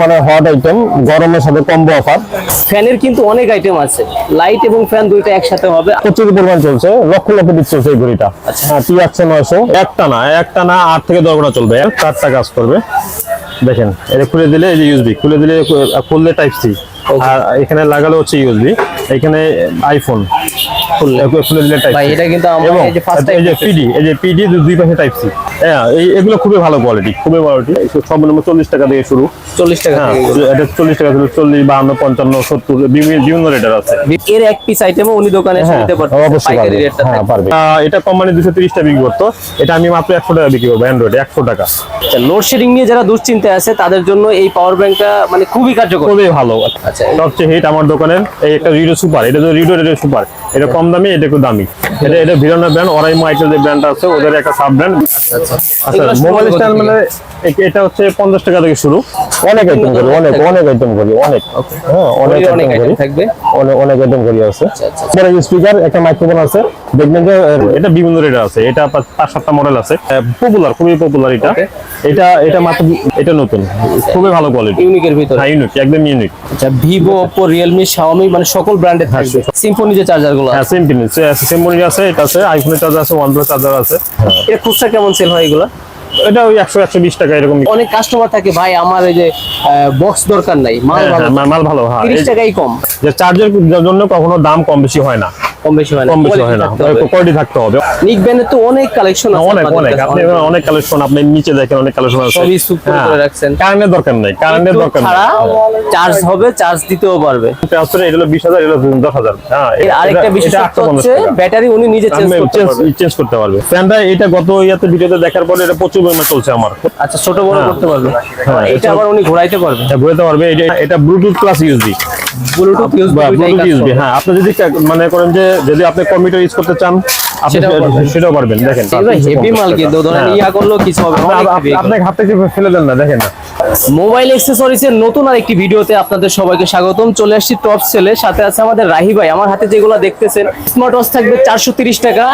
মানে hot item গরমের সাথে কম্বো অফার। ফ্যানের কিন্তু অনেক আইটেম আছে, লাইট এবং ফ্যান দুইটা একসাথে হবে। প্রচুর পরিমাণ চলছে, লক্ষ লক্ষ বিট চলছে এই ঘড়িটা। হ্যাঁ, টিআরসি 900 একটা না 8 থেকে 10 ঘন্টা চলবে, 4টা কাজ করবে। দেখেন এটা খুলে দিলে এই যে ইউএসবি খুলে দিলে, খুললে টাইপ সি, আর এখানে লাগালে হচ্ছে ইউএসবি, এখানে আইফোন খুলে দিলে টাইপ ভাই এটা কিন্তু আমরা এই যে ফার্স্ট টাইম এই যে পিডি দুই পাশে টাইপ সি। হ্যাঁ, এগুলো খুবই ভালো কোয়ালিটি, খুবই ভালো কোয়ালিটি। সর্বনিম্ন 40 টাকা থেকে শুরু। 40 টাকা হ্যাঁ, থেকে এটা 40 টাকা থেকে 40, 52, 55, 70 বিভিন্ন রেটের আছে। এর এক পিস আইটেমও উনি দোকানে এসে নিতে পারবেন, অবশ্যই পাইকারি পারবে। রেটটা হ্যাঁ, পারবে। এটা কোম্পানি 230 টাকা বিক্রি করতো, এটা আমি মাত্র 100 টাকা বিক্রি করব। অ্যান্ড্রয়েড 100 টাকা। লোডশেডিং নিয়ে যারা দুশ্চিন্তায় আছে তাদের জন্য এই পাওয়ার ব্যাংকটা মানে খুবই কার্যকর, খুবই ভালো। আচ্ছা, সবচেয়ে হিট আমার দোকানের এই একটা রিডো সুপার। এটা তো রিডো সুপার, এটা কম দামি, এটা একটু দামি। এটা ভিরানো ব্র্যান্ড, ওরাইমো আইটেল যে ব্র্যান্ড আছে ওদের একটা সাব ব্র্যান্ড। আচ্ছা, মোবাইল স্ট্যান্ড মানে এটা হচ্ছে 50 টাকা থেকে শুরু। অনেক আইটেম করি, অনেক আইটেম করি, অনেক। হ্যাঁ, অনেক আইটেম থাকবে, অনেক আইটেম করি আছে। পরে স্পিকার, একটা মাইক্রোফোন আছে, দেখবেন যে এটা বিভিন্ন রেট আছে। এটা 5-7টা মডেল আছে, পপুলার, খুবই পপুলার। এটা মাত্র, এটা নতুন, খুবই ভালো কোয়ালিটি, ইউনিকের ভিতরে। হ্যাঁ, ইউনিক, একদম ইউনিক। আচ্ছা, ভিভো, ওপো, রিয়েলমি, শাওমি মানে সকল ব্র্যান্ডের থাকবে। সিম্ফনি যে চার্জারগুলো হ্যাঁ, সিম্ফনি আছে, এটা আছে, আইফোনের চার্জার আছে, ওয়ানপ্লাস চার্জার আছে। এটা খুচরা কেমন সেল হয় এগুলা? এটা ওই 100-120 টাকা এরকম। অনেক কাস্টমার থাকে, ভাই আমার এই যে বক্স দরকার নাই, মাল ভালো, মাল ভালো। হ্যাঁ, 30 টাকাই কম। যে চার্জের জন্য কখনো দাম কম বেশি হয় না, কম বেশি হয় না, কোয়ালিটি থাকতে হবে। নিক ব্র্যান্ডের তো অনেক কালেকশন আছে, অনেক আপনি অনেক কালেকশন, আপনি নিচে দেখেন অনেক কালেকশন আছে, সবই সুপার করে রাখছেন। কারেন্টের দরকার নেই, চার্জ হবে, চার্জ দিতেও পারবে। আসলে এটা হলো 20,000, এটা 10,000। হ্যাঁ, এর আরেকটা বিশেষত্ব হচ্ছে ব্যাটারি উনি নিজে চেঞ্জ করতে পারবে। ফ্যানটা এটা গত ইয়াতে ভিডিওতে দেখার পরে এটা প্রচুর পরিমাণে চলছে আমার। আচ্ছা, ছোট বড় করতে পারবে। হ্যাঁ, এটা আবার উনি ঘোরাইতে পারবে, ঘোরাতে পারবে। এটা Bluetooth plus USB. Bluetooth USB. হ্যাঁ, আপনি যদি মনে করেন যে যদি আপনি কম্পিউটার ইউজ করতে চান, আপনি সেটাও পারবেন। দেখেন হেভি মাল, কিন্তু ধরেন ইয়া করলেও কিছু হবে না, আপনার হাত থেকে ফেলে দেন না। দেখেন না, মোবাইল অ্যাকসেসরিজ এর নতুন আরেকটি ভিডিওতে আপনাদের সবাইকে স্বাগতম। চলে আসছি টপ সেলে, সাথে আছে আমাদের রাহি ভাই। আমার হাতে যেগুলো দেখতেছেন, স্মার্ট ওয়াচ থাকবে 430 টাকা,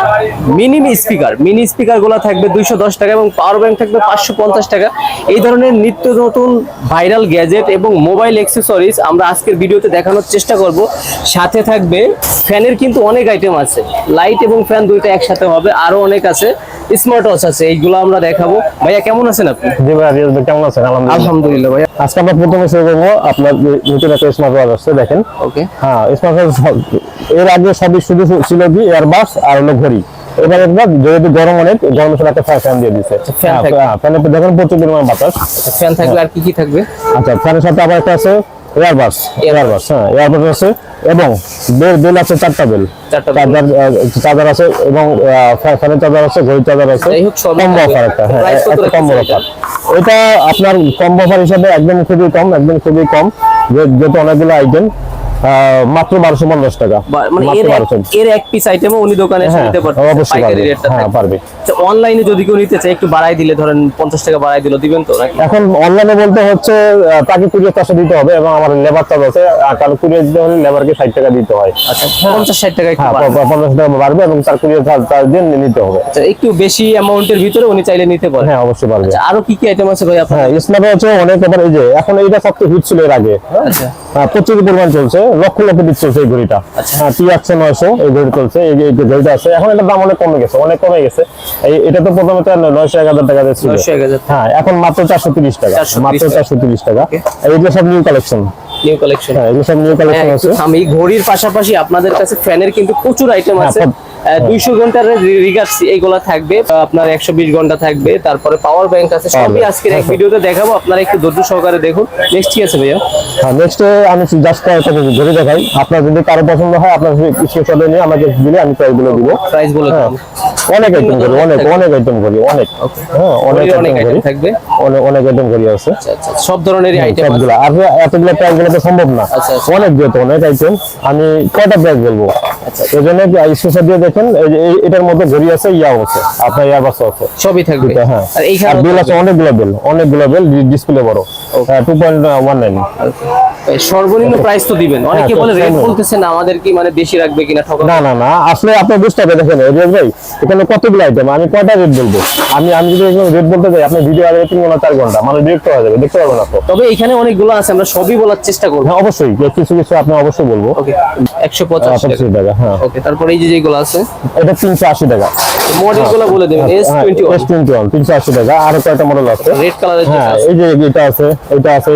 মিনি স্পিকার গুলো থাকবে 210 টাকা, এবং পাওয়ার ব্যাংক থাকবে 550 টাকা। এই ধরনের নিত্য নতুন ভাইরাল গ্যাজেট এবং মোবাইল অ্যাকসেসরিজ আমরা আজকের ভিডিওতে দেখানোর চেষ্টা করব। সাথে থাকবে ফ্যানের কিন্তু অনেক আইটেম আছে, লাইট এবং ফ্যান দুইটা একসাথে হবে, আরো অনেক আছে। স্মার্ট ওয়াচ আছে, এইগুলো আমরা দেখাবো। ভাইয়া কেমন আছেন আপনি? জি ভাই, কেমন আছেন? আলহামদুলিল্লাহ ভাইয়া। আজকে আমরা প্রথমে শুরু করবো আপনার নতুন একটা স্মার্ট ওয়াচ আসছে, দেখেন। ওকে। হ্যাঁ, স্মার্ট ওয়াচ এর আগে সবই শুধু ছিল কি এয়ারবাস আর হলো ঘড়ি। এবার একবার যেহেতু গরমের সাথে একটা ফ্যান দিয়ে দিচ্ছে। ফ্যানে দেখেন প্রচুর পরিমাণ বাতাস। ফ্যান থাকবে, আর কি কি থাকবে? আচ্ছা, ফ্যানের সাথে আবার একটা আছে এয়ারবাস। হ্যাঁ, এয়ারবাস আছে, এবং বেল আছে, 4টা বেল, চার্জার আছে, এবং ফ্যানের চার্জার আছে, ঘড়ির চার্জার আছে। কম্বো অফার একটা, হ্যাঁ, একটা কম্বো অফার। এটা আপনার কম্বো অফার হিসাবে একদম খুবই কম, যেহেতু অনেকগুলো আইটেম, মাত্র 1250 টাকা। মানে এর এক পিস আইটেমও উনি দোকানে এসে নিতে পারবেন, পাইকারি রেটটা পারবে। অনলাইনে যদি কেউ নিতে চায়, একটু বাড়াই দিলে, ধরেন 50 টাকা বাড়াই দিলে দিবেন তো? এখন অনলাইনে বলতে হচ্ছে তাকে কুরিয়ার চার্জ দিতে হবে, এবং আমার লেবার চার্জ আছে, কারণ কুরিয়ার দিতে হলে লেবারকে 60 টাকা দিতে হয়। আচ্ছা, 50-60 টাকা, 50 টাকা বাড়বে, এবং তার কুরিয়ার চার্জ দিয়ে নিতে হবে। আচ্ছা, একটু বেশি অ্যামাউন্টের ভিতরে উনি চাইলে নিতে পারে? হ্যাঁ, অবশ্যই পারবে। আচ্ছা, আরো কি কি আইটেম আছে ভাই আপনার? হ্যাঁ, স্মার্ট ওয়াচ অনেক। আবার এই যে এখন এইটা সবচেয়ে হিট ছিল এর আগে। আচ্ছা, প্রচুর পরিমাণ চলছে, লক্ষ লক্ষ বিট চলছে এই ঘড়িটা। হ্যাঁ, টিআরসি 900 এই ঘড়ি চলছে। এই ঘড়িটা আছে, এখন এটার দাম অনেক কমে গেছে। এটা তো প্রথমে তো 900-1000 টাকা ছিল। হ্যাঁ, এখন মাত্র 430 টাকা, মাত্র 430 টাকা। এইগুলো সব নিউ কালেকশন। হ্যাঁ, এগুলো সব নিউ কালেকশন আছে। আমি ঘড়ির পাশাপাশি আপনাদের কাছে ফ্যানের কিন্তু প্রচুর আইটেম আছে। 200 ঘন্টার রিগার্স এইগুলা থাকবে, আপনার 120 ঘন্টা থাকবে, তারপরে পাওয়ার ব্যাংক আছে। সবই আজকের এক ভিডিওতে দেখাবো, আপনারা একটু ধৈর্য সহকারে দেখুন। নেক্সট কি আছে ভাইয়া? হ্যাঁ, নেক্সট আমি জাস্ট কয়েকটা ঘড়ি দেখাই। আপনার যদি কারো পছন্দ হয়, আপনার স্ক্রিনশট নিয়ে আমাকে দিলে আমি প্রাইসগুলো দিব। প্রাইস বলে দিন। অনেক আইটেম করি, অনেক আইটেম করি, অনেক। হ্যাঁ, অনেক আইটেম থাকবে, অনেক আইটেম করি আছে। আচ্ছা, সব ধরনেরই আইটেম আছে। সবগুলা, আর এতগুলো প্রাইস বলা তো সম্ভব না। অনেক, যেহেতু অনেক আইটেম, আমি কয়টা প্রাইস বলবো? এই জন্য স্ক্রিনশট দিয়ে দেখেন। এটার মধ্যে ঘড়ি আছে, ইয়াও আছে, আপনার ইয়ারবাস আছে সবই থাকবে। হ্যাঁ আর এইখানে বেল আছে, অনেকগুলো বেল ডিসপ্লে বড় 2.19। সর্বনিম্ন প্রাইস তো দিবেন, অনেকে বলে রেট সর্বনিম্ন। বলতেছেন আমাদের কি মানে বেশি রাখবে কিনা ঠকাবে। না আসলে আপনি বুঝতে হবে, দেখেন রেট ভাই এখানে কতগুলো আইটেম, আমি কয়টা রেট বলবো, আমি যদি রেট বলতে যাই আপনি ভিডিও আগে 3 ঘন্টা 4 ঘন্টা মানে বিরক্ত হয়ে যাবে, দেখতে পারবেন না তো। তবে এখানে অনেকগুলো আছে, আমরা সবই বলার চেষ্টা করব। হ্যাঁ অবশ্যই কিছু আপনি অবশ্যই বলবো। ওকে 185 টাকা। 85 টাকা। হ্যাঁ ওকে, তারপর এই যে যেগুলো আছে এটা 380 টাকা। মডেলগুলো বলে দেবেন। S21 S21 380 টাকা। আরো কয়টা মডেল আছে? রেড কালারের যেটা হ্যাঁ আছে। এই যে এটা আছে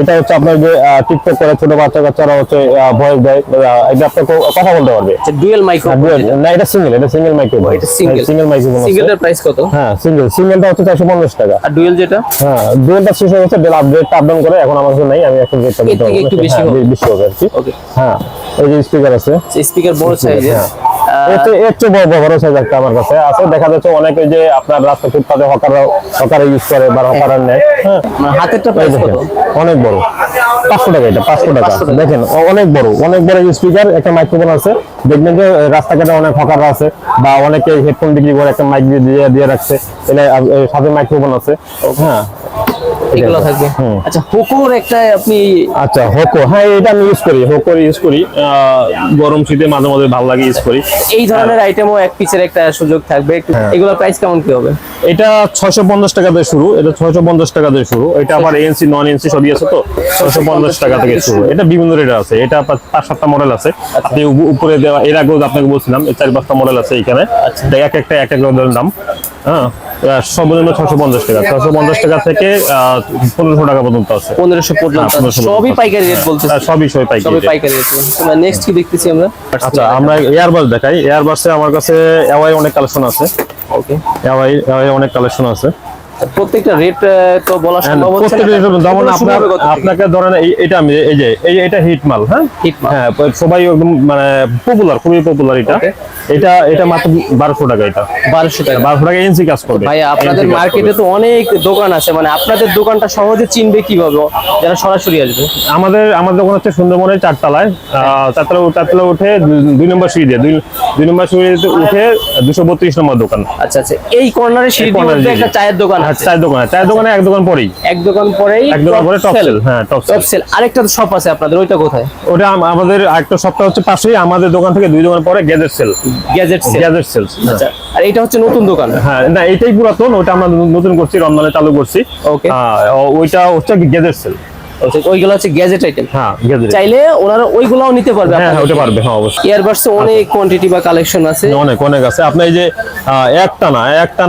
এটা হচ্ছে আপনার যে টিকটক করে ছোট বাচ্চারা হচ্ছে ভয়েস দেয়, এটা আপনি কথা বলতে পারবে। Dual micro. না এটা সিঙ্গেল মাইক্রোফোন। এটা সিঙ্গেল মাইক্রোফোন। সিঙ্গেলের প্রাইস কত? হ্যাঁ সিঙ্গেলটা হচ্ছে 450 টাকা। আর ডুয়াল যেটা? হ্যাঁ ডুয়েলটা শেষ হয়ে গেছে, আপডেট আপডাউন করে এখন আমার কাছে নাই, আমি এখন রেটটা এর থেকে একটু বেশি হবে। বেশি হবে আর কি। ওকে, হ্যাঁ এই যে স্পিকার আছে, স্পিকার বড় সাইজের। হ্যাঁ। একটু বড় সাইজ একটা আমার কাছে আছে, দেখা যাচ্ছে অনেকে যে আপনার রাস্তা ফুটপাতে হকার ইউজ করে বা হকার নেয়। হ্যাঁ মানে হাতেরটা প্রাইস কত? অনেক বড় 500 টাকা। এটা 500 টাকা। দেখেন অনেক বড় স্পিকার, একটা মাইক্রোফোন আছে। দেখবেন যে রাস্তাঘাটে অনেক হকার আছে বা অনেকে হেডফোন বিক্রি করে একটা মাইক দিয়ে রাখছে, এটা সাথে মাইক্রোফোন আছে। হ্যাঁ এগুলো থাকবে। আচ্ছা হোকোর একটা আপনি আচ্ছা হোকো, হ্যাঁ এটা আমি ইউজ করি গরম শীতে মাঝে মাঝে ভালো লাগে ইউজ করি। এই ধরনের আইটেমও এক পিসের একটা সুযোগ থাকবে। এগুলোর প্রাইস কেমন কি হবে? এটা 650 টাকা দিয়ে শুরু, এটা 650 টাকা দিয়ে শুরু। এটা আবার এনসি নন এনসি সবই আছে, তো 650 টাকা থেকে শুরু। এটা বিভিন্ন রেট আছে, এটা 5-7টা মডেল আছে। আপনি উপরে দেওয়া এর আগেও আপনাকে বলছিলাম 4-5টা মডেল আছে এখানে। এক একটা দাম। হ্যাঁ সর্বনিম্ন 650 টাকা, 650 টাকা থেকে 1500 টাকা পর্যন্ত আছে। 1500 পর্যন্ত। 1500 সবই পাইকারি রেট বলতেছে। সবই সবই পাইকারি। পাইকারি রেট। নেক্সট কি দেখতেছি আমরা? আচ্ছা আমরা এয়ারবাস দেখাই। এয়ারবাসে আমার কাছে এওয়াই অনেক কালেকশন আছে। ওকে, এওয়াই অনেক কালেকশন আছে। প্রত্যেকটা রেট তো বলা সম্ভব হচ্ছে না। যেমন আপনাকে ধরেন এটা আমি এটা হিট মাল। হ্যাঁ হিট মাল। হ্যাঁ সবাই একদম মানে পপুলার, খুবই পপুলার এটা। Okay. এটা মাত্র 1200 টাকা। এটা 1200 টাকা। 1200 টাকা এনসি কাজ করবে। ভাই আপনাদের NC কাজ মার্কেটে করবে। তো অনেক দোকান আছে, মানে আপনাদের দোকানটা সহজে চিনবে কিভাবে যারা সরাসরি আসবে? আমাদের দোকান হচ্ছে সুন্দরবনের 4 তলায়। 4 তলায় উঠে 2 নম্বর সিঁড়ি দিয়ে 2 নম্বর সিঁড়িতে উঠে 232 নম্বর দোকান। আচ্ছা এই কর্নারে সিঁড়ির corner মধ্যে জি। একটা চায়ের দোকান হ্যাঁ আছে। চায়ের দোকানে এক দোকান পরেই এক দোকান পরেই টপ সেল। হ্যাঁ টপ টপ সেল। আরেকটা শপ আছে আপনাদের, ওইটা কোথায়? ওটা আমাদের একটা সপ্তাহ হচ্ছে পাশেই, আমাদের দোকান থেকে 2 দোকান পরে গ্যাজেট সেল। Gadget sell. আচ্ছা, আর এটা হচ্ছে নতুন দোকান? হ্যাঁ না এটাই পুরাতন, ওটা আমরা নতুন করছি, রমজানে চালু করছি। ওকে, ওইটা হচ্ছে গ্যাজেট সেল। ওইগুলো হচ্ছে গ্যাজেট আইটেম। হ্যাঁ গ্যাজেট। চাইলে ওনারা ওইগুলাও নিতে পারবে। হ্যাঁ ওটা পারবে, হ্যাঁ অবশ্যই। ইয়ারবাডসে অনেক কোয়ান্টিটি বা কালেকশন আছে। অনেক আছে। আপনি এই যে একটা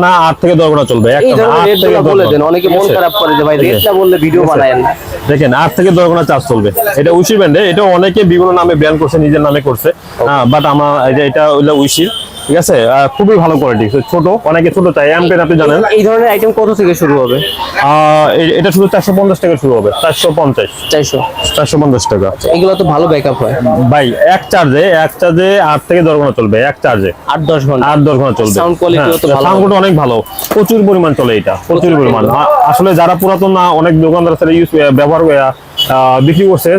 না 8 থেকে 10 ঘন্টা চলবে। এই ধরনের রেটগুলো বলে দেন, অনেকে মন খারাপ করে যে ভাই রেটটা বললে ভিডিও বানায় না। দেখেন 8 থেকে 10 ঘন্টা চার্জ চলবে। এটা উইশি ব্র্যান্ডে, এটা অনেকে বিভিন্ন নামে ব্র্যান্ড করছে, নিজের নামে করছে। হ্যাঁ বাট আমার এটা হলো উইশি। ঠিক আছে, খুবই ভালো কোয়ালিটি। ছোট, অনেকে ছোট চাই। এমপেন আপনি জানেন। এই ধরনের আইটেম কত থেকে শুরু হবে? এটা শুধু 450 টাকা শুরু হবে। 450 টাকা। এগুলো তো ভালো ব্যাকআপ হয় ভাই। এক চার্জে 8 থেকে 10 ঘন্টা চলবে। এক চার্জে 8-10 ঘন্টা। 8-10 ঘন্টা চলবে। সাউন্ড কোয়ালিটিও তো ভালো। সাউন্ড অনেক ভালো, প্রচুর পরিমাণ চলে এটা, প্রচুর পরিমাণ। আসলে যারা পুরাতন না, অনেক দোকানদার আছে ব্যবহার বিক্রি করছে,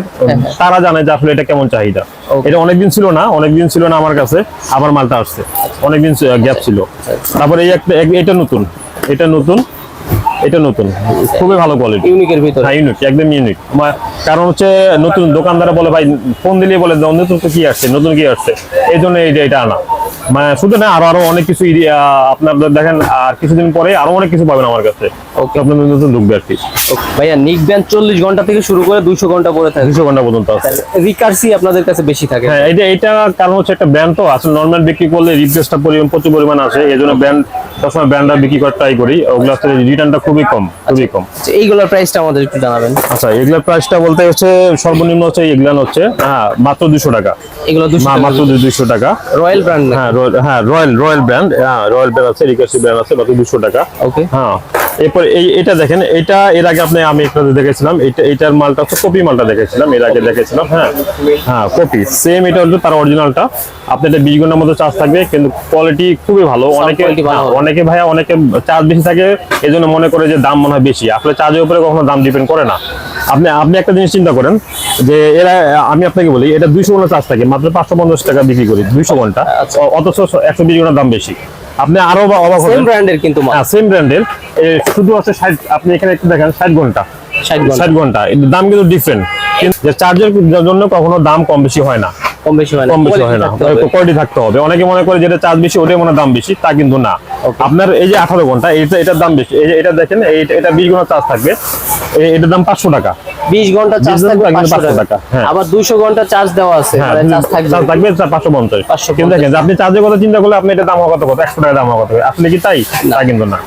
তারা জানে যে আসলে এটা কেমন চাহিদা। এটা অনেকদিন ছিল না আমার কাছে, আবার মালটা আসছে। অনেকদিন গ্যাপ ছিল। তারপরে এটা নতুন খুবই ভালো কোয়ালিটি। ইউনিকের ভিতরে। হ্যাঁ ইউনিক, একদম ইউনিক। কারণ হচ্ছে নতুন দোকানদারা বলে ভাই ফোন দিলে বলে নতুন কি আসছে, এই জন্য এটা আনা। মানে শুধু না, আরো অনেক কিছু আপনার দেখেন, আর কিছুদিন পরে আরো অনেক কিছু পাবেন আমার কাছে। ওকে, আপনার নতুন ঢুকবে আর কি। ভাইয়া নিক ব্যান্ড 40 ঘন্টা থেকে শুরু করে 200 ঘন্টা পরে থাকে। 200 ঘন্টা পর্যন্ত আছে। রিকার্সি আপনাদের কাছে বেশি থাকে। হ্যাঁ এটা কারণ হচ্ছে একটা ব্র্যান্ড, তো আসলে নরমাল বিক্রি করলে রিপ্লেসটা প্রচুর পরিমাণ আসে, এই জন্য ব্র্যান্ড সবসময় ব্র্যান্ডটা বিক্রি করার ট্রাই করি। ওগুলো রিটার্নটা খুবই কম। আচ্ছা, এইগুলোর প্রাইসটা আমাদের একটু জানাবেন। আচ্ছা এগুলোর প্রাইসটা বলতে হচ্ছে সর্বনিম্ন হচ্ছে এগুলো হচ্ছে মাত্র 200 টাকা। এগুলো 200 মাত্র 200 টাকা। Royal brand. হ্যাঁ রয়্যাল ব্র্যান্ড। রয়্যাল ব্র্যান্ড আছে, রিকার্সি ব্র্যান্ড আছে, মাত্র 200 টাকা। ওকে, হ্যাঁ এরপর এটা দেখেন, এটা এর আগে আমি একটু দেখেছিলাম। এটার মালটা হচ্ছে কপি মালটা দেখেছিলাম এর আগে দেখেছিলাম। হ্যাঁ কপি সেম। এটা হচ্ছে তার অরিজিনালটা। আপনি এটা 20 ঘন্টার মতো চার্জ থাকবে, কিন্তু কোয়ালিটি খুবই ভালো। অনেকে ভাইয়া অনেকে চার্জ বেশি থাকে, এই জন্য মনে করে যে দাম মনে হয় বেশি। আসলে চার্জের উপরে কখনো দাম ডিপেন্ড করে না। আপনি একটা জিনিস চিন্তা করেন যে আমি আপনাকে বলি, এটা 200 ঘন্টা চার্জ থাকে, মাত্র 550 টাকা বিক্রি করি 200 ঘন্টা, অথচ 120 ঘন্টার দাম বেশি। আপনি আরো অবাক সেম হবেন। ব্র্যান্ডের কিন্তু মাল, হ্যাঁ সেম ব্র্যান্ডের, শুধু আছে 60, আপনি এখানে একটু দেখেন 60 ঘন্টা 60 ঘন্টা, এর দাম কিন্তু ডিফারেন্ট, কিন্তু যে চার্জের জন্য কখনো দাম কম বেশি হয় না, কম বেশি হয় না, কম বেশি হয় না, quality থাকতে হবে। কোয়ালিটি থাকতে হবে। অনেকে মনে করে যেটা চার্জ বেশি ওটাই মনে হয় দাম বেশি, তা কিন্তু না। আপনার এই যে 18 ঘন্টা এটার দাম বেশি, এই যে এটা দেখেন এটা 20 ঘন্টা চার্জ থাকবে, এটার দাম 500 টাকা। 20 ঘন্টা চার্জ 20 থাকবে ঘন্টা 500 500 টাকা, টাকা, হ্যাঁ। আবার 200 ঘন্টা চার্জ দেওয়া আছে, হ্যাঁ, মানে চার্জ থাকবে চার্জ থাকবে 550। 550 কিন্তু দেখেন যে আপনি চার্জের কথা চিন্তা করলে আপনি এটা দাম হবে কত 100 টাকা দাম হবে কত, আসলে কি তাই? তা কিন্তু না,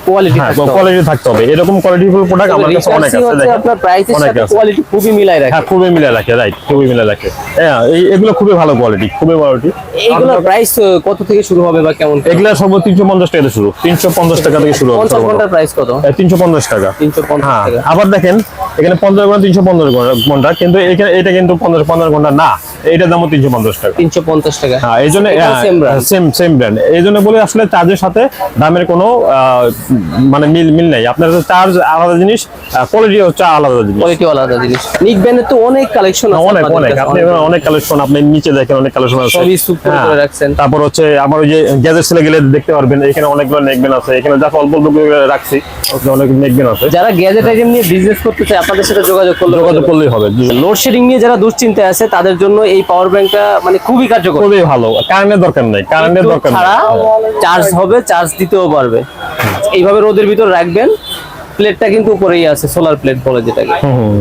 কোয়ালিটি হ্যাঁ থাকতে হবে। কোয়ালিটি থাকতে হবে। এরকম কোয়ালিটিফুল প্রোডাক্ট আমার কাছে অনেক রিসার্চিং আছে, হচ্ছে দেখেন আপনার প্রাইসের অনেক সাথে আছে। কোয়ালিটি খুবই মিলাই রাখে। হ্যাঁ খুবই মিলে রাখে, রাইট, খুবই মিলে রাখে। হ্যাঁ এগুলো খুবই ভালো কোয়ালিটি, খুবই কোয়ালিটি। এইগুলোর প্রাইস কত থেকে শুরু হবে বা কেমন? এগুলা সব 350 টাকা থেকে শুরু, 350 টাকা থেকে শুরু হবে 50 সর্বনিম্ন। ঘন্টার প্রাইস কত? 350 টাকা। 350 হ্যাঁ টাকা। আবার দেখেন এখানে 50 ঘন্টা 315 ঘন্টা, কিন্তু এখানে এটা কিন্তু 15 ঘন্টা না, এইটার দামও 350 টাকা। 350 টাকা। হ্যাঁ এই জন্য এটাও same brand? সেম ব্র্যান্ড, এই জন্য বলে আসলে চার্জের সাথে দামের কোনো মানে মিল নাই। আপনার চার্জ আলাদা জিনিস, কোয়ালিটি হচ্ছে আলাদা জিনিস। কোয়ালিটি আলাদা জিনিস। নিক ব্র্যান্ডের তো অনেক কালেকশন আছে, অনেক আপনাদের অনেক কাছে, আপনি অনেক কালেকশন, আপনি নিচে দেখেন অনেক কালেকশন আছে, সবই সুপার হ্যাঁ। করে রাখছেন। তারপর হচ্ছে আমার ওই যে গ্যাজেট সেলে গেলে দেখতে পারবেন, এখানে অনেকগুলো নেকবেন আছে, এখানে যা অল্প অল্প করে রাখছি, অনেক নেকবেন আছে, যারা গ্যাজেট আইটেম নিয়ে বিজনেস করতে চায় আপনাদের সাথে যোগাযোগ করলেই হবে। লোডশেডিং নিয়ে যারা দুশ্চিন্তায় আছে তাদের জন্য এই পাওয়ার ব্যাংকটা মানে খুবই কার্যকর। খুবই ভালো, কারেন্টের দরকার নেই, কারেন্টের দরকার নেই। ছাড়া চার্জ হবে, চার্জ দিতেও পারবে। এইভাবে রোদের ভিতর রাখবেন, প্লেটটা কিন্তু উপরেই আছে, সোলার প্লেট বলে যেটাকে।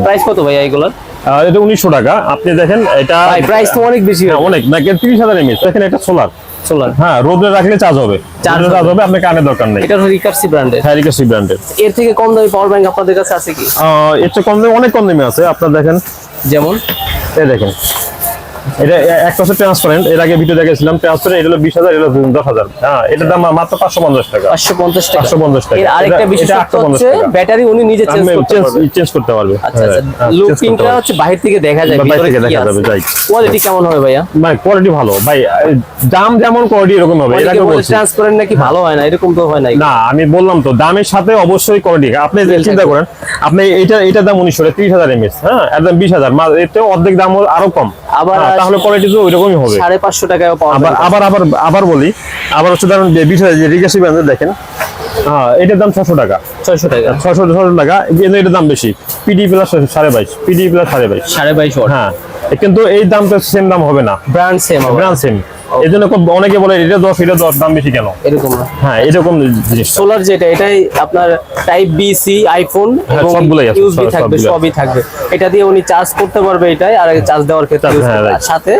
প্রাইস কত ভাই এইগুলোর? এটা 1900 টাকা। আপনি দেখেন এটা ভাই প্রাইস তো অনেক বেশি, হ্যাঁ, অনেক না, 30,000 এমএএইচ। দেখেন এটা সোলার, সোলার। হ্যাঁ রোদে রাখলে চার্জ হবে, চার্জ চার্জ হবে, আপনার কারেন্টের দরকার নেই। এটা রিকার্সি ব্র্যান্ডের। হ্যাঁ রিকাসি ব্র্যান্ডের। এর থেকে কম দামি পাওয়ার ব্যাংক আপনাদের কাছে আছে কি? এর চেয়ে কম দামে, অনেক কম দামে আছে। আপনার দেখেন, যেমন এই দেখেন এটা একটা হচ্ছে ট্রান্সপারেন্ট, এর আগে ভিডিও দেখেছিলাম ট্রান্সপারেন্ট, এটা হলো 20,000, এটা হলো 10,000। হ্যাঁ এটার দাম মাত্র 550 টাকা। 550 টাকা। 550 টাকা। এর আরেকটা বিশেষত্ব হচ্ছে ব্যাটারি উনি নিজে চেঞ্জ করতে পারবে। চেঞ্জ করতে পারবে। আচ্ছা আচ্ছা, লুকিংটা হচ্ছে বাহির থেকে দেখা যায়, বাইরে ভিতরে থেকে কি দেখা যাবে, আছে। যাই। কোয়ালিটি কেমন হবে ভাইয়া? ভাই কোয়ালিটি ভালো ভাই, দাম যেমন কোয়ালিটি এরকম হবে। এর আগে বলছি ট্রান্সপারেন্ট নাকি ভালো হয় না, এরকম তো হয় না। না, আমি বললাম তো দামের সাথে অবশ্যই কোয়ালিটি। আপনি চিন্তা করেন, আপনি এটার দাম 1900, 30,000 এমএএইচ, হ্যাঁ একদম 20,000, এতে অর্ধেক দাম আরো কম। আবার তাহলে কোয়ালিটি তো ওইরকমই হবে। 550 টাকায় পাওয়া আবার যায়। আবার আবার আবার বলি, আবার হচ্ছে ধরুন 20,000 যে রিকাসি ব্র্যান্ডের দেখেন, হ্যাঁ এটার দাম 600 টাকা। 600 টাকা। 600 টাকা, কিন্তু এটার দাম বেশি। PD plus 22.5, PD plus 22.5। 22.5 watt. হ্যাঁ কিন্তু এই দামটা সেম দাম হবে না, ব্র্যান্ড সেম হবে, ব্র্যান্ড সেম। এই জন্য অনেকে বলে এটা 10, এটা 10, দাম বেশি কেন? এরকম না। হ্যাঁ এরকম জিনিস। সোলার যেটা, এটাই আপনার টাইপ বি, সি, আইফোন এবং সবগুলোই আছে, ইউএসবি থাকবে, সবগুলো সবই থাকবে। এটা দিয়ে উনি চার্জ করতে পারবে এটাই, আর চার্জ দেওয়ার ক্ষেত্রে use হ্যাঁ, করবে। right. আর সাথে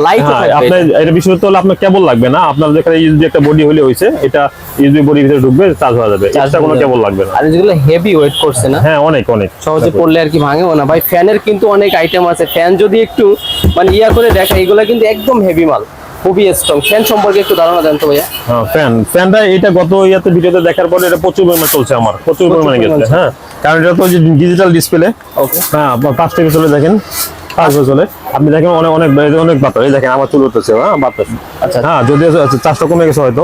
লাইটও হ্যাঁ থাকবে। আপনার এটা বিশেষত হলে আপনার কেবল লাগবে না, আপনার যেখানে ইউএসবি একটা বডি হলে হয়েছে, এটা ইউএসবি বডির ভিতরে ঢুকবে, চার্জ হয়ে যাবে, Charge এক্সট্রা কোনো হয়ে যাবে। কেবল লাগবে না। আর যেগুলো হেভি ওয়েট করছে না, হ্যাঁ অনেক অনেক সহজে পড়লে আর কি ভাঙেও না। ভাই ফ্যানের কিন্তু অনেক আইটেম আছে, ফ্যান যদি একটু মানে ইয়া করে দেখা, এগুলো কিন্তু একদম হেভি মাল, খুবই স্ট্রং। ফ্যান সম্পর্কে একটু ধারণা দেন তো ভাইয়া। হ্যাঁ ফ্যানটা এটা গত ইয়াতে ভিডিওতে দেখার পরে এটা প্রচুর পরিমাণে চলছে, আমার প্রচুর পরিমাণে গেছে। পরিমাণে হ্যাঁ কারণ এটা তো ডিজিটাল ডিসপ্লে। ওকে। হ্যাঁ 5 থেকে চলে দেখেন, 5 চলে। আপনি দেখেন অনেক অনেক অনেক বাতাস, এই দেখেন আমার চুল উঠতেছে, হ্যাঁ বাতাস। আচ্ছা। হ্যাঁ যদিও চার্জটা কমে গেছে হয়তো।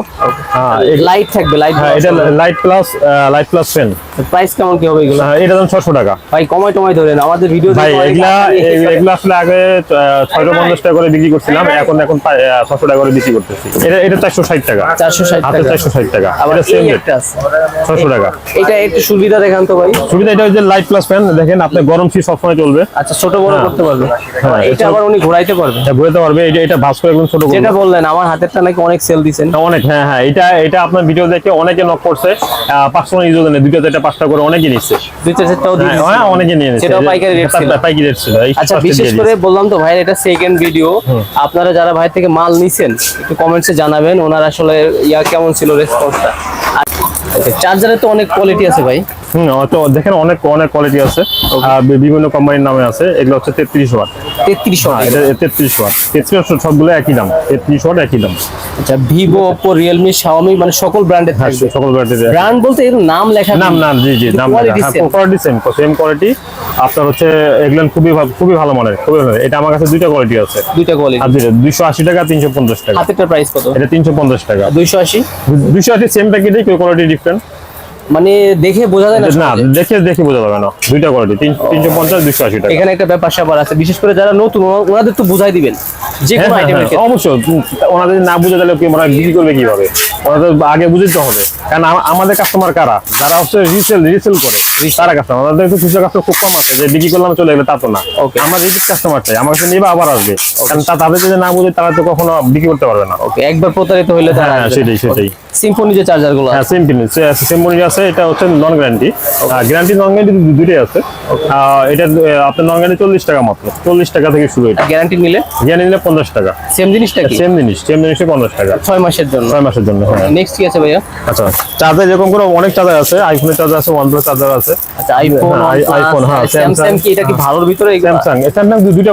হ্যাঁ লাইট থাকবে, লাইট। হ্যাঁ এটা লাইট প্লাস ফ্যান। প্রাইস কেমন কি হবে এগুলো? এটা দাম 600 টাকা। ভাই কমাই টমাই ধরেন, আমাদের ভিডিও ভাই এগুলা আসলে আগে 650 টাকা করে বিক্রি করছিলাম, এখন 600 টাকা করে বিক্রি করতেছি। এটা 460 টাকা। 460 হাতে টাকা। 460 টাকা। আবার এটা সেম এই রেট, একটা আছে 600 টাকা। এটা একটু সুবিধা দেখান তো ভাই। সুবিধা এটা যে লাইট প্লাস ফ্যান, দেখেন আপনি গরম শীত সবসময় চলবে। আচ্ছা, ছোট বড় হ্যাঁ। করতে পারবে। হ্যাঁ, এটা আবার উনি ঘোরাইতে পারবে। এটা ঘুরতে পারবে, এটা ভাঁজ করে একদম ছোট করবে। যেটা বললেন আমার হাতেরটা নাকি অনেক সেল দিছেন। অনেক, হ্যাঁ হ্যাঁ এটা আপনার ভিডিও দেখে অনেকে নক করছে, 500 ইউজ দেন, 2টা 4টা 5টা করে অনেকে নিচ্ছে। 2-4টাও দিয়ে দিছেন। হ্যাঁ অনেকে নিয়ে নিচ্ছে, সেটাও পাইকারি রেট ছিল। পাইকারি রেট ছিল। এই আচ্ছা, 5টা বিশেষ দিয়ে করে দিচ্ছে। বললাম তো ভাই, এটা সেকেন্ড ভিডিও। আপনারা যারা ভাই থেকে মাল নিছেন একটু কমেন্টসে জানাবেন ওনার আসলে ইয়া কেমন ছিল রেসপন্সটা। চার্জারে তো অনেক কোয়ালিটি আছে ভাই। তো দেখেন অনেক অনেক কোয়ালিটি আছে, বিভিন্ন কোম্পানির নামে আছে। এগুলো হচ্ছে 33 ওয়াট। 33 ওয়াট। এটা 33 ওয়াট, 33 ওয়াট সবগুলো একই দাম, 33 ওয়াট একই দাম। আচ্ছা, ভিভো, ওপো, রিয়েলমি, শাওমি মানে সকল ব্র্যান্ডের হ্যাঁ থাকবে। সকল ব্র্যান্ডের ব্র্যান্ড বলতে এর নাম লেখা নাম জি নাম কোয়ালিটি কোয়ালিটি সেম কোয়ালিটি। আপনার হচ্ছে এগুলো খুবই ভালো মানের, খুবই ভালো। এটা আমার কাছে 2টা কোয়ালিটি আছে, দুইটা কোয়ালিটি। আর 280 টাকা, 350 টাকা। হাতেরটার প্রাইস কত? এটা 350 টাকা। 280। 280 সেম প্যাকেটে, কোয়ালিটি ডিফারেন্ট। মানে দেখে বোঝা যায় না না সহজে। দেখে বোঝা যাবে না, দুইটা কোয়ালিটি 350 280 টাকা। এখানে একটা ব্যাপার স্যাপার আছে, বিশেষ করে যারা নতুন ওনাদের তো বুঝাই দিবেন যে কোনো আইটেমের ক্ষেত্রে। অবশ্যই ওনাদের না বুঝে তাহলে ওরা বিক্রি করবে কিভাবে, ওনাদের আগে বুঝতে হবে। কারণ আমাদের কাস্টমার কারা, যারা হচ্ছে রিসেল করে তারা কাস্টমার। আমাদের তো খুচরা কাস্টমার খুব কম আছে যে বিক্রি করলাম চলে গেলে, তা তো না। Okay. আমার রিপিট কাস্টমার চাই, আমার কাছে নেবে আবার আসবে। কারণ তাদের যদি না বুঝে তারা তো কখনো বিক্রি করতে পারবে না। ওকে, একবার প্রতারিত হইলে তারা হ্যাঁ, সেটাই। সিম্ফনি যে চার্জার গুলো হ্যাঁ, সিম্পনি আছে, এটা হচ্ছে non guarantee. Guarantee non guarantee দুটোই আছে। এটা আপনার নন গ্যারান্টি 40 টাকা মাত্র, 40 টাকা থেকে শুরু। এটা গ্যারান্টি নিলে গ্যারান্টি নিলে 50 টাকা। সেম জিনিসটা কি? সেম জিনিসে 50 টাকা 6 মাসের জন্য। 6 মাসের জন্য। হ্যাঁ, নেক্সট কি আছে ভাইয়া? আচ্ছা, চার্জার যেরকম করে অনেক চার্জার আছে, আইফোনের চার্জার আছে, ওয়ানপ্লাস চার্জার আছে। আচ্ছা, আইফোন, আইফোন, হ্যাঁ, স্যামসাং কি এটা কি ভালোর ভিতরে? স্যামসাং দুইটা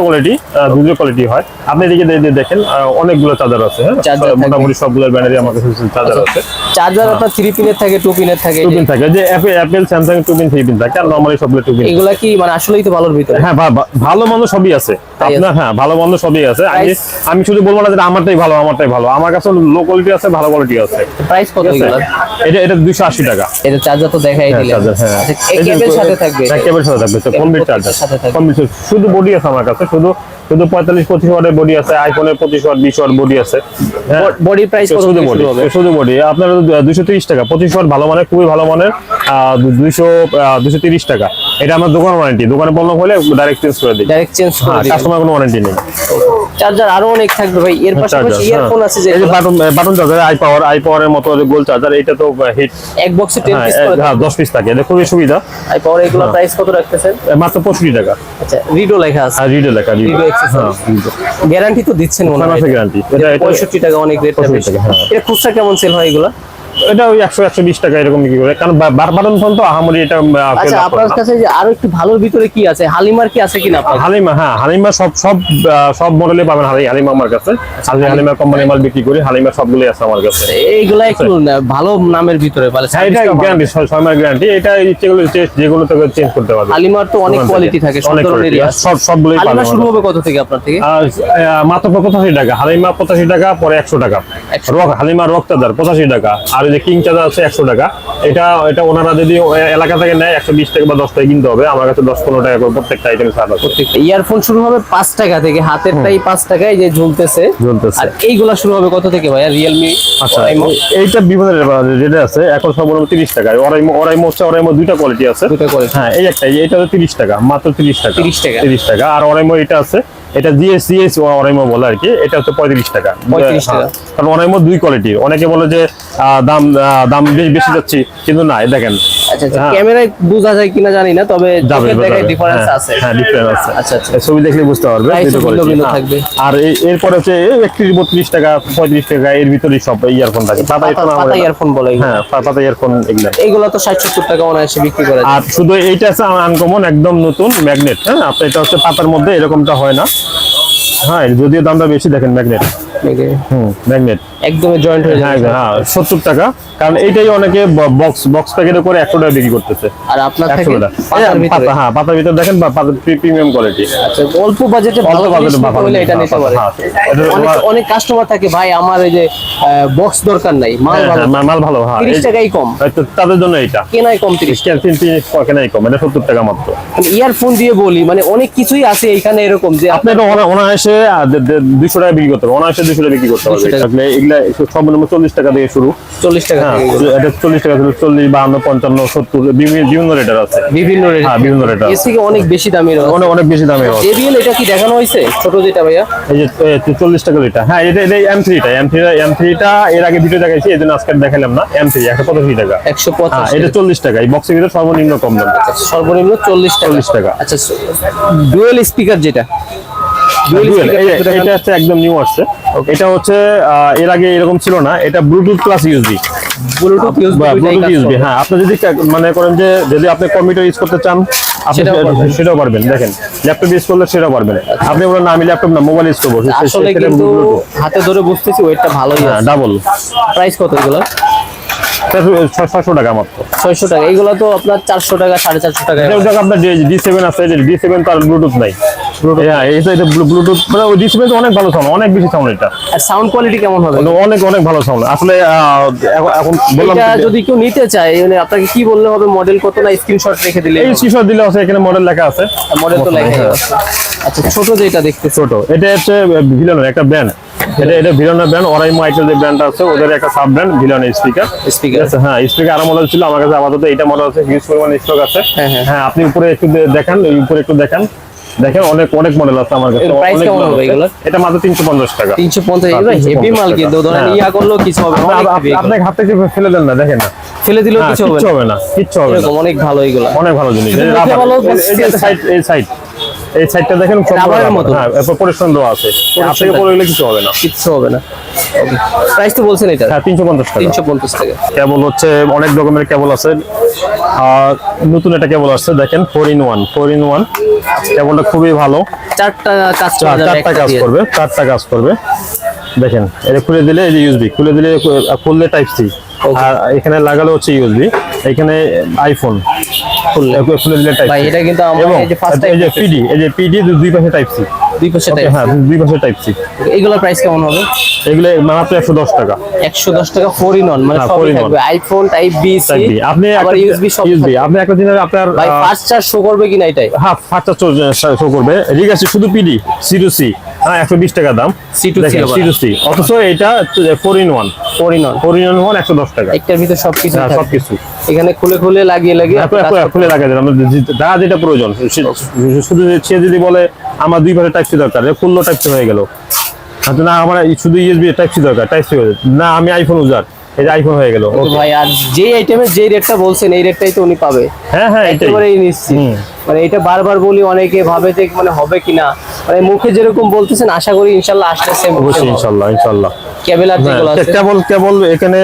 কোয়ালিটি হয়। আপনি এদিকে দেখেন অনেকগুলো চার্জার আছে। হ্যাঁ, চার্জার থাকবে। মোটামুটি সবগুলো ব্র্যান্ডেরই আমার কাছে চার্জার আছে। চার্জার আপনার 3 পিনের থাকে, 2 পিনের থাকে, 2 পিন থাকে, যে অ্যাপেল স্যামসাং 2 পিন 3 পিন থাকে, আর নরমালি সবগুলো 2 পিন। এগুলা কি মানে আসলেই তো ভালোর ভিতরে? হ্যাঁ, ভালো মন্দ সবই আছে আপনার। হ্যাঁ, ভালো মন্দ সবই আছে। আমি শুধু বলবো না যে আমারটাই ভালো। আমার কাছে লো কোয়ালিটি আছে, ভালো কোয়ালিটি আছে। প্রাইস কত এগুলা? এটা 280 টাকা। এটা চার্জার তো দেখাই দিলেন। চার্জার, হ্যাঁ, আচ্ছা, এই কেবল সাথে থাকবে? হ্যাঁ, কেবল সাথে থাকবে, কমপ্লিট চার্জার। সাথে থাকবে। কমপ্লিট শুধু বডি আছে আমার কাছে, শুধু 45-25 ওয়াটের বডি আছে। আইফোনের 25 ওয়াট 20 ওয়াট বডি আছে। হ্যাঁ, বডি প্রাইস কত শুধু থেকে বডি, শুরু হবে? শুধু বডি আপনার 230 টাকা। 25 ওয়াট ভালো মানের, খুবই ভালো মানের। 230 টাকা। এটা আমার দোকান ওয়ারেন্টি, দোকানে প্রবলেম হলে ডাইরেক্ট চেঞ্জ করে দিই। ডাইরেক্ট চেঞ্জ করে দিবেন। কাস্টমার কোনো ওয়ারেন্টি নেই। চার্জার আরো অনেক থাকবে ভাই। এর পাশাপাশি ইয়ারফোন আছে যে এই যে বাটন চার্জার, আই পাওয়ারের মতো গোল চার্জার। এটা তো হিট। এক বক্সে 10 পিস করে। হ্যাঁ, 10 পিস থাকে। এটা খুবই সুবিধা। আই পাওয়ার এগুলা প্রাইস কত রাখতেছেন? মাত্র 65 টাকা। আচ্ছা, রিডো লেখা আছে। আর রিডে লেখা, রিডো অ্যাক্সেসরিজ। গ্যারান্টি তো দিচ্ছেন মনে 6 হয়? মাসের গ্যারান্টি। এটা 65 টাকা, অনেক রেট 65 টাকা, হ্যাঁ। এটা খুচরা কেমন সেল হয় এগুলা? এটা ওই 100-120 টাকা এরকম বিক্রি করে। কারণ বাটন ফোন তো আহামরি এটা আচ্ছা, আপনার কাছে যে আরো একটু ভালোর ভিতরে কি আছে? হালিমার কি আছে কিনা আপনার? হালিমা, হ্যাঁ, হালিমা সব মডেলে পাবেন। হালিমা আমার কাছে, হালিমা কোম্পানি মাল বিক্রি করি। হালিমা সবগুলোই আছে আমার কাছে। এইগুলা একটু ভালো নামের ভিতরে বলে। হ্যাঁ, এটা গ্যারান্টি 6 মাস গ্যারান্টি। এটা যেগুলো থেকে চেঞ্জ করতে পারবে। হালিমার তো অনেক কোয়ালিটি থাকে, সব অনেক ধরনেরই quality, আছে। সবগুলোই হালিমা পাবেন শুরু আমার হবে কত থেকে আপনার থেকে? কাছে। মাত্র 85 টাকা হালিমা, 85 টাকা, পরে 100 টাকা। 100 হালিমা রক চার্জার 85 টাকা। আর এই যে কিং চার্জার আছে 100 টাকা। এটা ওনারা যদি এলাকা থেকে নেয় 120 টাকা বা 10 টাকা কিনতে হবে। আমার কাছে 10-15 টাকা করে প্রত্যেকটা আইটেম ছাড় আছে। ইয়ারফোন শুরু হবে 5 টাকা থেকে, হাতেরটাই 5 টাকায় যে ঝুলতেছে। আর এইগুলা শুরু হবে কত থেকে ভাইয়া? রিয়েলমি। আচ্ছা, এইটা বিভিন্ন রেটে আছে। এখন সর্বনিম্ন 30 টাকা। ওরাইমো দুইটা কোয়ালিটি আছে। দুটো করে। হ্যাঁ, এই একটা, এটা হচ্ছে 30 টাকা, মাত্র 30 টাকা। 30 টাকা। 30 টাকা। আর ওরাইমো এটা আছে, এটা জিএস ওরাইমো বলে আর কি। এটা হচ্ছে 35 টাকা। 35 টাকা। হ্যাঁ, কারণ ওরাইমো দুই কোয়ালিটির। অনেকে বলে যে দাম বেশি যাচ্ছে, কিন্তু না, এই দেখেন। আচ্ছা, হ্যাঁ। ক্যামেরায় বোঝা যায় কিনা জানি না, তবে যাবে, চোখের দেখায় যাবে। ডিফারেন্স হ্যাঁ, আছে। হ্যাঁ, ডিফারেন্স আছে। আচ্ছা, আচ্ছা। ছবি দেখলে বুঝতে পারবে Price দুটো ভিন্ন quality। ভিন্ন হ্যাঁ। থাকবে। আর এরপরে হচ্ছে 31-32 টাকা, 35 টাকা, এর ভিতরেই সব ইয়ারফোন থাকে। পাতা পাতা ইয়ারফোন বলে এগুলো। হ্যাঁ, পাতা ইয়ারফোন এগুলো। এইগুলো তো 60-70 টাকা অনায়াসে বিক্রি করে। আর শুধু এইটা আছে আনকমন, একদম নতুন ম্যাগনেট। হ্যাঁ, আপনার এটা হচ্ছে পাতার মধ্যে, এরকমটা হয় না। হ্যাঁ, যদিও দামটা বেশি, দেখেন ম্যাগনেট। ম্যাগনেট একদম জয়েন্ট হয়ে হ্যাঁ, যায়। হ্যাঁ, 70 টাকা। কারণ এইটাই অনেকে বক্স প্যাকেটে করে 100 টাকা বিক্রি করতেছে। আর আপনার 100 থেকে টাকা। পাতার ভিতরে। পাতা, হ্যাঁ, পাতার ভিতরে দেখেন, প্রিমিয়াম কোয়ালিটি। আচ্ছা, অল্প বাজেটে ভালো জিনিস নিতে হলে এটা নিতে পারে। অনেক কাস্টমার থাকে, ভাই আমার এই যে বক্স দরকার নাই, মাল ভালো, মাল ভালো। হ্যাঁ, 30 টাকাই কম, তাদের জন্য এটা কেনাই কম 30 টাকা। 3 কম, এটা 70 টাকা মাত্র। ইয়ারফোন দিয়ে বলি, মানে অনেক কিছুই আছে এখানে এরকম যে আপনি এটা অনায়াসে 200 টাকা বিক্রি করতে পারবেন। অনায়াসে 200 টাকা বিক্রি করতে 200 টাকা। পারবেন। এগুলা সর্বনিম্ন 40 টাকা থেকে শুরু। 40 টাকা হ্যাঁ, থেকে এগুলো। এটা 40 টাকা থেকে 40, 52, 55, 70 বিভিন্ন রেটের আছে। বিভিন্ন রেট। হ্যাঁ, বিভিন্ন রেটের এর থেকে অনেক বেশি দামের আছে। অনেক বেশি দামের আছে। JBL এটা কি দেখানো হয়েছে ছোট যেটা ভাইয়া? এই যে 40 টাকা এটা। হ্যাঁ, এটা M3টা এর আগে 2 টাকা ছিল, এজন্য আজকে দেখালাম না। M3 185 টাকা। 150 হ্যাঁ, এটা 40 টাকা। এই বক্সের ভিতরে সর্বনিম্ন কম দাম। সর্বনিম্ন 40 টাকা। 40 টাকা। আচ্ছা, ডুয়েল স্পিকার যেটা, ডুয়েল Dual, স্পিকার এটা হচ্ছে একদম নিউ আসছে। এটা হচ্ছে এর আগে এরকম ছিল না। এটা Bluetooth plus USB. Bluetooth USB, হ্যাঁ। আপনি যদি মনে করেন যে যদি আপনি কম্পিউটার ইউজ করতে চান, আপনি সেটাও পারবেন। দেখেন, ল্যাপটপ ইউজ করলে সেটাও পারবেন। আপনি বলেন না, আমি ল্যাপটপ না, মোবাইল ইউজ করবো, আসলে কিন্তু হাতে ধরে বুঝতেছি ওয়েটটা ভালোই আছে। ডাবল। প্রাইস কত এগুলো? 600 টাকা মাত্র। 600 টাকা। এগুলো তো আপনার 400 টাকা, 450 টাকা। এটা আপনার D7 আছে, D7 তো আর ব্লুটুথ নাই। হ্যাঁ এটা ব্লুটুথ মানে ওই ডিসপ্লে অনেক ভালো সাউন্ড, অনেক বেশি সাউন্ড এটা, আর সাউন্ড কোয়ালিটি কেমন হবে? অনেক অনেক ভালো সাউন্ড আসলে। এখন বললাম এটা যদি কেউ নিতে চায় মানে আপনাকে কি বললে হবে, মডেল কত না স্ক্রিনশট রেখে দিলে? এই স্ক্রিনশট দিলে আছে, এখানে মডেল লেখা আছে, মডেল তো লেখাই হ্যাঁ। আছে। আচ্ছা ছোট যেটা দেখতে ছোট এটা হচ্ছে ভিলনের একটা ব্র্যান্ড, এটা ভিলনের ব্র্যান্ড, অরাইমো আইটেল যে ব্র্যান্ড আছে ওদের একটা সাব ব্র্যান্ড ভিলনের স্পিকার। স্পিকার আছে হ্যাঁ, স্পিকার আরো মডেল ছিল আমার কাছে, আপাতত এটা মডেল আছে, হিউজ পরিমাণ স্টক আছে। হ্যাঁ, হ্যাঁ। হ্যাঁ আপনি উপরে একটু দেখেন, এই উপরে একটু দেখেন, দেখেন অনেক অনেক মডেল আছে আমার কাছে। এর price অনেক কেমন model হবে আছে। এগুলোর? এটা মাত্র 350 টাকা। 350, এগুলো হেভি মাল কিন্তু, ধরেন হ্যাঁ। ইয়া করলেও কিছু হবে না, অনেক heavy এগুলো। আপনাকে হাত থেকে ফেলে দেন না, দেখেন না, ফেলে দিলেও হ্যাঁ, কিছু হবে কিচ্ছু না, হবে না, কিচ্ছু হবে না, এরকম অনেক ভালো এগুলো। অনেক ভালো জিনিস। কিন্তু এই দেখে rubber, ভালো এই যে সাইড, এই সাইড, এই সাইডটা দেখেন সম্পূর্ণ রাবারের rubber, মতো। হ্যাঁ এরপর পরিশ্রম দেওয়া আছে, হাত থেকে পড়ে গেলে কিছু হবে না। কিচ্ছু হবে না। ওকে, প্রাইস তো বলছেন এটা হ্যাঁ 350 টাকা। 350 টাকা। কেবল হচ্ছে অনেক রকমের কেবল আছে, আর নতুন একটা কেবল আসছে দেখেন 4-in-1, 4-in-1 কেবলটা খুবই ভালো, চারটা কাজ করা যাবে, চারটা একটা কাজ দিয়ে। করবে, চারটা কাজ করবে। দেখেন এটা খুলে দিলে এই যে ইউএসবি, খুলে দিলে খুললে টাইপ সি, আর এখানে লাগালে হচ্ছে ইউএসবি, এখানে আইফোন খুলে দিলে টাইপ ভাই সি। এটা কিন্তু আমরা এবং এই যে ফার্স্ট টাইম এই যে পিডি, এই যে পিডি দুই পাশে টাইপ সি, দুই পাশে টাইপ। হ্যাঁ দুই পাশে টাইপ সি। এগুলোর প্রাইস কেমন হবে? এগুলো মাত্র 110 টাকা। 110 টাকা 4-in-1, মানে হ্যাঁ, সবই 4-in-1 থাকবে, iPhone type B, C, type B. আপনি আবার ইউএসবি সব ইউএসবি থাকবে। আপনি একটা জিনিস আপনার ভাই ফাস্ট চার্জ শো করবে কিনা এটাই? হ্যাঁ ফার্স্ট শো করবে, ঠিক আছে, শুধু পিডি সি, হ্যাঁ 120 টাকা দাম, C2C দেখেন আবার। সি, অথচ এটা 4-in-1, 4-in-1 4-in-1 110 টাকা। একটার ভিতর সবকিছু হ্যাঁ থাকবে। সবকিছু এখানে খুলে খুলে লাগিয়ে লাগিয়ে আপনি কাজ করতে খুলে লাগাই দেন, আমাদের যা যেটা প্রয়োজন, শুধু সে যদি বলে আমার দুই পাশে টাইপ সি দরকার, ফুল টাইপ সি হয়ে গেল, না আমার শুধু ইউএসবি টাইপ সি দরকার, টাইপ সি হয়ে যাবে, না আমি আইফোন ইউজার, এই যে আইফোন হয়ে গেল। তো ভাই আর যে আইটেমের যে রেটটা বলছেন এই রেটটাই তো উনি পাবে, হ্যাঁ হ্যাঁ এটাই। একেবারেই নিশ্চিত। মানে এটা বারবার বলি, অনেকে ভাবে যে মানে হবে কিনা, মানে মুখে যেরকম বলতেছেন আশা করি ইনশাল্লাহ আসলে সেম অবশ্যই ইনশাল্লাহ ইনশাল্লাহ। কেবল আর যেগুলো আছে কেবল কেবল এখানে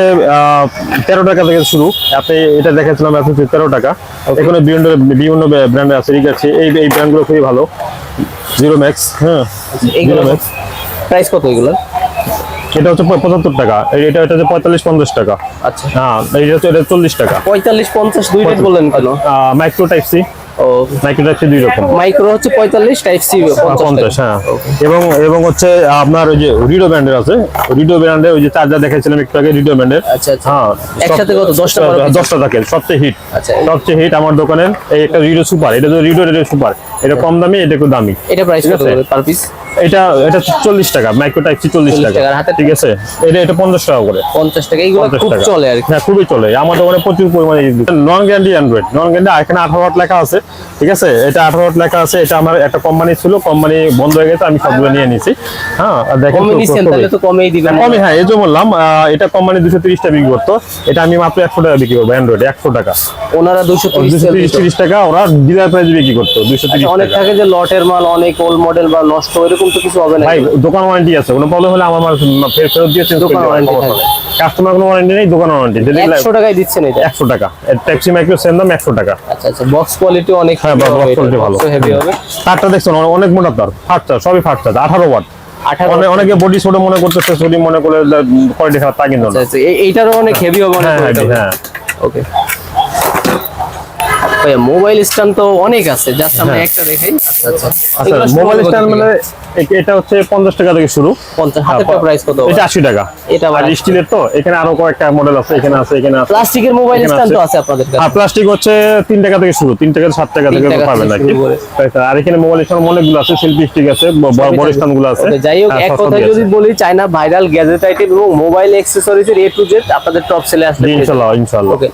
13 টাকা থেকে শুরু, আপনি এটা দেখাচ্ছিলাম এখন 13 টাকা। এখানে বিভিন্ন ব্র্যান্ডের আছে, ঠিক আছে, এই ব্র্যান্ডগুলো খুবই ভালো, জিরো ম্যাক্স, হ্যাঁ এইগুলো জিরো ম্যাক্স। প্রাইস কত এগুলো? এটা হচ্ছে 75 টাকা, এটা হচ্ছে 45-50 টাকা। আচ্ছা হ্যাঁ এটা 40 টাকা। 45-50 দুই রেট বললেন কেন? মাইক্রো টাইপ সি, ও মাইক্রো টাইপ সি দুই রকম, মাইক্রো হচ্ছে 45, টাইপ সি 50, হ্যাঁ। এবং হচ্ছে আপনার ওই যে রিডো ব্র্যান্ডের আছে, রিডো ব্র্যান্ডের ওই যে চার্জার দেখাচ্ছিলাম একটু আগে, রিডো ব্র্যান্ডের, আচ্ছা আচ্ছা। হ্যাঁ একসাথে কত? 10টা 10টা থাকে, সবচেয়ে হিট, আচ্ছা। সবচেয়ে হিট আমার দোকানের এই একটা রিডো সুপার, এটা তো রিডো সুপার, এটা কম দামি, এটা একটু দামি। এটা প্রাইস ঠিক কত আছে? হবে পার পিস? এটা 40 টাকা, মাইক্রো টাইপ সি 40 টাকা, টাকা, আর হাতের ঠিক আছে, এটা 50 টাকা করে। 50 টাকা। এইগুলো 50 খুব টাকা। চলে আর কি। হ্যাঁ খুবই চলে, আমার দোকানে প্রচুর পরিমাণে non guarantee Android, non guarantee, এখানে 18 ওয়াট লেখা আছে, ঠিক আছে, এটা 18 ওয়াট লেখা আছে, এটা আমার একটা কোম্পানি ছিল, কোম্পানি বন্ধ হয়ে গেছে, আমি সবগুলো নিয়ে নিছি। হ্যাঁ আর দেখেন কমে নিছেন তাহলে তো কমেই দিবেন। কমে, হ্যাঁ এই যে বললাম, এটা কোম্পানি 230 টাকা বিক্রি করতো, এটা আমি মাত্র 100 টাকা বিক্রি করবো, অ্যান্ড্রয়েড 100 টাকা, ওনারা 230 টাকা ওরা ডিলার প্রাইস বিক্রি করতো, 230 অনেক টাকা। থাকে যে লটের মাল অনেক ওল্ড মডেল বা নষ্ট, এরকম তো কিছু হবে না? ভাই দোকান ওয়ারেন্টি আছে, কোনো প্রবলেম হলে আমার ফেরত দিয়ে চেঞ্জ দোকান warranty কাস্টমার কোনো ওয়ারেন্টি নেই, দোকান ওয়ারেন্টি 100 টাকায় দিচ্ছেন এটা? 100 টাকা, ট্যাক্সি মাইক্রো সেম দাম 100 টাকা। আচ্ছা আচ্ছা, বক্স কোয়ালিটি অনেক হ্যাঁ heavy হবে বক্স এটা, কোয়ালিটি ভালো, box ও heavy হবে। তারটা দেখছেন অনেক মোটা তার, ফাস্ট সবই ফাস্ট 18 ওয়াট। 18 অনেকে বডি ছোট মনে করতেছে, ছোট মনে করে কোয়ালিটি খারাপ, তা কিন্তু না। আচ্ছা, এইটারও অনেক হেভি হবে অনেক। হ্যাঁ হ্যাঁ ওকে ভাই, মোবাইল স্ট্যান্ড তো অনেক আছে, জাস্ট আমরা একটা দেখাই। আচ্ছা আচ্ছা, আচ্ছা এগুলো মোবাইল শুরু স্ট্যান্ড কত মানে থেকে? এটা হচ্ছে 50 টাকা থেকে শুরু। 50, হাতেরটা প্রাইস কত? এটা 80 টাকা। এটা আবার আর স্টিলের তো এখানে আরো কয়েকটা মডেল আছে, এখানে আছে, এখানে আছে। প্লাস্টিকের মোবাইল এখানে স্ট্যান্ড তো আছে। আছে আপনাদের কাছে? আর প্লাস্টিক হচ্ছে 3 টাকা থেকে শুরু, 3 টাকা 7 টাকা 3 থেকে টাকা পাবেন থেকে নাকি। শুরু করে। আর এখানে মোবাইল স্ট্যান্ড অনেকগুলো আছে, সেলফি স্টিক আছে, বড় স্ট্যান্ড গুলো আছে। ওকে, যাই হোক হ্যাঁ, এক সব কথায় সবই যদি আছে। বলি, চায়না ভাইরাল গ্যাজেট আইটেম এবং মোবাইল অ্যাক্সেসরিজের A to Z আপনাদের টপ সেলে আসলে জি, ইনশাআল্লাহ ইনশাআল্লাহ। ওকে,